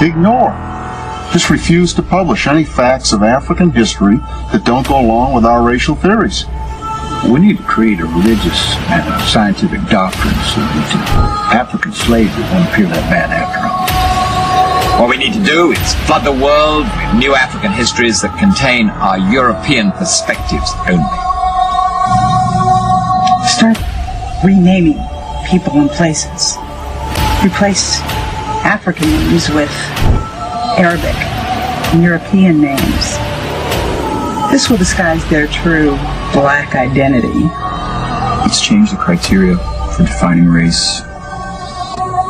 ignore. Just refuse to publish any facts of African history that don't go along with our racial theories. We need to create a religious and a scientific doctrine so that African slavery won't appear that bad after all. What we need to do is flood the world with new African histories that contain our European perspectives only. Start renaming people and places. Replace African names with Arabic and European names. This will disguise their true black identity. Let's change the criteria for defining race.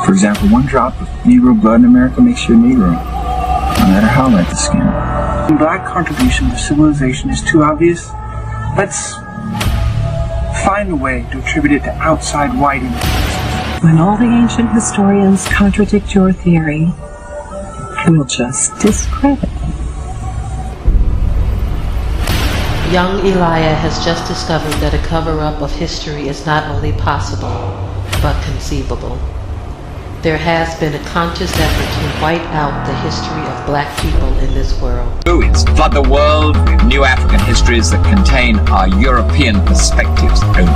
For example, 1 drop of Negro blood in America makes you a Negro, no matter how light the skin. When black contribution to civilization is too obvious, let's find a way to attribute it to outside white influences. When all the ancient historians contradict your theory, we'll just discredit them. Young Elijah has just discovered that a cover-up of history is not only possible, but conceivable. There has been a conscious effort to white out the history of black people in this world. It's flood the world with new African histories that contain our European perspectives only.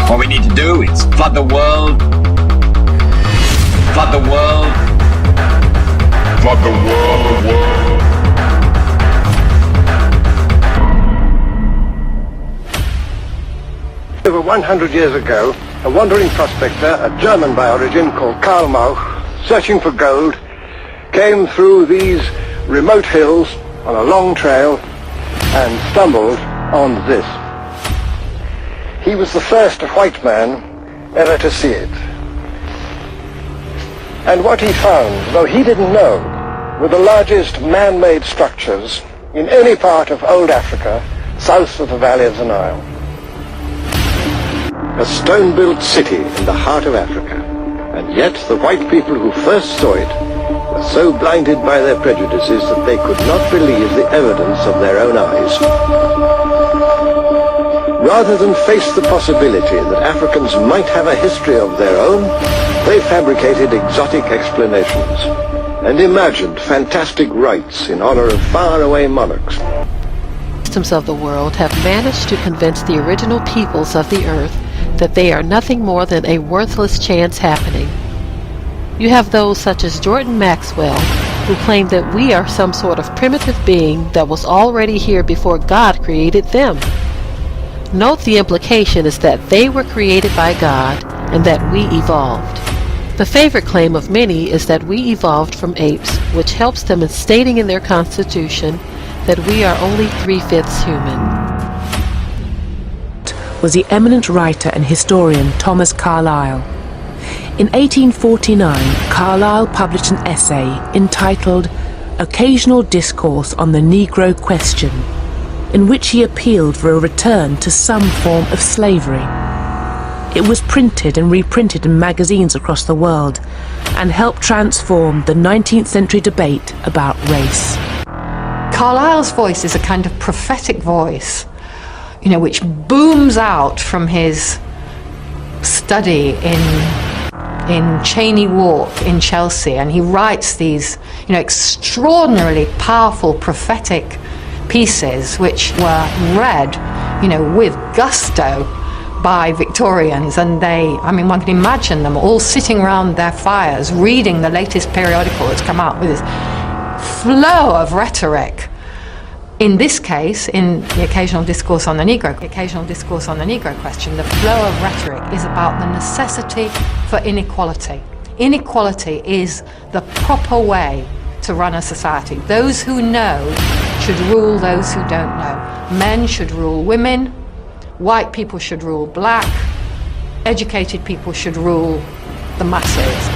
What we need to do is flood the world, flood the world, flood the world. Over 100 years ago, a wandering prospector, a German by origin called Karl Mauch, searching for gold, came through these remote hills on a long trail and stumbled on this. He was the first white man ever to see it. And what he found, though he didn't know, were the largest man-made structures in any part of old Africa south of the valley of the Nile. A stone-built city in the heart of Africa, and yet the white people who first saw it were so blinded by their prejudices that they could not believe the evidence of their own eyes. Rather than face the possibility that Africans might have a history of their own, they fabricated exotic explanations and imagined fantastic rites in honor of faraway monarchs. Systems of the world have managed to convince the original peoples of the earth that they are nothing more than a worthless chance happening. You have those such as Jordan Maxwell, who claim that we are some sort of primitive being that was already here before God created them. Note the implication is that they were created by God and that we evolved. The favorite claim of many is that we evolved from apes, which helps them in stating in their constitution that we are only 3/5 human. Was the eminent writer and historian Thomas Carlyle. In 1849, Carlyle published an essay entitled Occasional Discourse on the Negro Question, in which he appealed for a return to some form of slavery. It was printed and reprinted in magazines across the world and helped transform the 19th century debate about race. Carlyle's voice is a kind of prophetic voice, which booms out from his study in Cheyne Walk in Chelsea, and he writes these, extraordinarily powerful prophetic pieces which were read, with gusto by Victorians, and one can imagine them all sitting around their fires reading the latest periodical that's come out with this flow of rhetoric. In this case, in the Occasional Discourse on the Negro Question, the flow of rhetoric is about the necessity for inequality. Inequality is the proper way to run a society. Those who know should rule those who don't know. Men should rule women, white people should rule black, educated people should rule the masses.